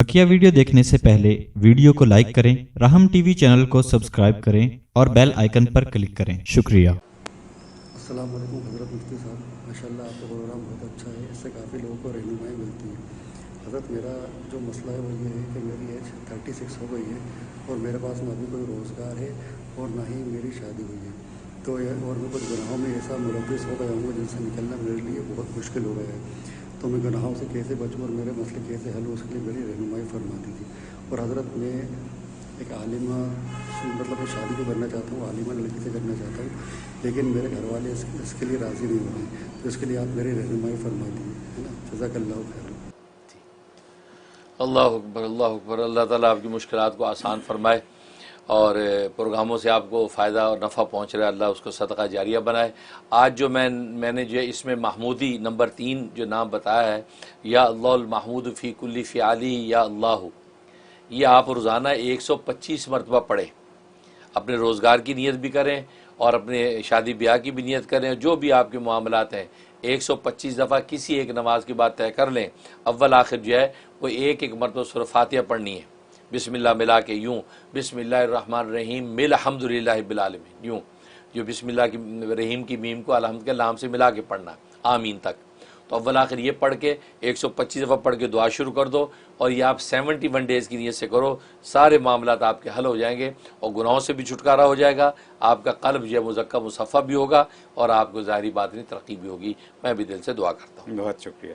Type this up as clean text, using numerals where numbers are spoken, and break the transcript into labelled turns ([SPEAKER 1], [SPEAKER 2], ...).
[SPEAKER 1] बकिया video देखने से पहले वीडियो को लाइक करें, राहम टीवी चैनल को सब्सक्राइब करें और बेल आइकन पर क्लिक करें। शुक्रिया।
[SPEAKER 2] अस्सलाम वालेकुम हज़रत मुफ्ती साहब, माशाल्लाह आपका प्रोग्राम बहुत अच्छा है। इससे काफ़ी लोगों को रहनुमाई मिलती है। हज़रत मेरा जो मसला है वो ये है कि मेरी एज 36 हो गई है और मेरे पास ना अभी कोई रोज़गार है और ना ही मेरी शादी हुई है। तो और मैं कुछ गुनाहों में ऐसा मुलव्वस हो गया हूँ जिनसे निकलना मेरे लिए बहुत मुश्किल हो गया है। तो मैं गुनाहों से कैसे बचूँ और मेरे मसले कैसे हल हो, उसके लिए मेरी रहनुमाई फरमाती थी। और हज़रत मैं एक आलिमा मतलब मैं शादी जो करना चाहता हूँ आलिमा लड़की से करना चाहता हूँ, लेकिन मेरे घर वाले इसके लिए राज़ी नहीं हो रहे। तो इसके लिए आप मेरी रहनुमाई फरमा दीजिए, है ना। जज़ाकल्लाहु खैर।
[SPEAKER 3] अल्लाह अकबर, अल्लाह अकबर। अल्लाह ताला आपकी मुश्किलात को आसान फरमाए और प्रोग्रामों से आपको फ़ायदा और नफ़ा पहुँच रहा है, अल्लाह उसको सदका जारिया बनाए। आज जो मैंने जो इसमें महमूदी नंबर 3 जो नाम बताया है, या अल्लाहुल महमूद फ़ी कुल्ली फ़िआली या अल्लाह, ये आप रोज़ाना 125 मरतबा पढ़ें। अपने रोज़गार की नीयत भी करें और अपने शादी ब्याह की भी नीयत करें। जो भी आपके मामलात हैं 125 दफ़ा किसी एक नमाज की बात तय कर लें। अव्वल आखिर जो है वो एक एक मरतबा सूरह फातिहा पढ़नी है, बिस्मिल्लाह मिला के यूँ, बिस्मिल्लाहिर्रहमानिर्रहीम मिल हम्दुलिल्लाहि बिल आलमीन, यूँ जो बिस्मिल्लाह की रहीम की मीम को अलहम्द के लाम से मिला के पढ़ना आमीन तक। तो अव्वल आखिर ये पढ़ के 125 दफ़ा पढ़ के दुआ शुरू कर दो और ये आप 71 डेज़ की नीयत से करो। सारे मामलात आपके हल हो जाएंगे और गुनाहों से भी छुटकारा हो जाएगा। आपका क़ल्ब जो मुज़क्का मुसफ़्फ़ा भी होगा और आपको ज़ाहिरी बातिनी तरक्की भी होगी। मैं भी दिल से दुआ करता हूँ।
[SPEAKER 4] बहुत शुक्रिया।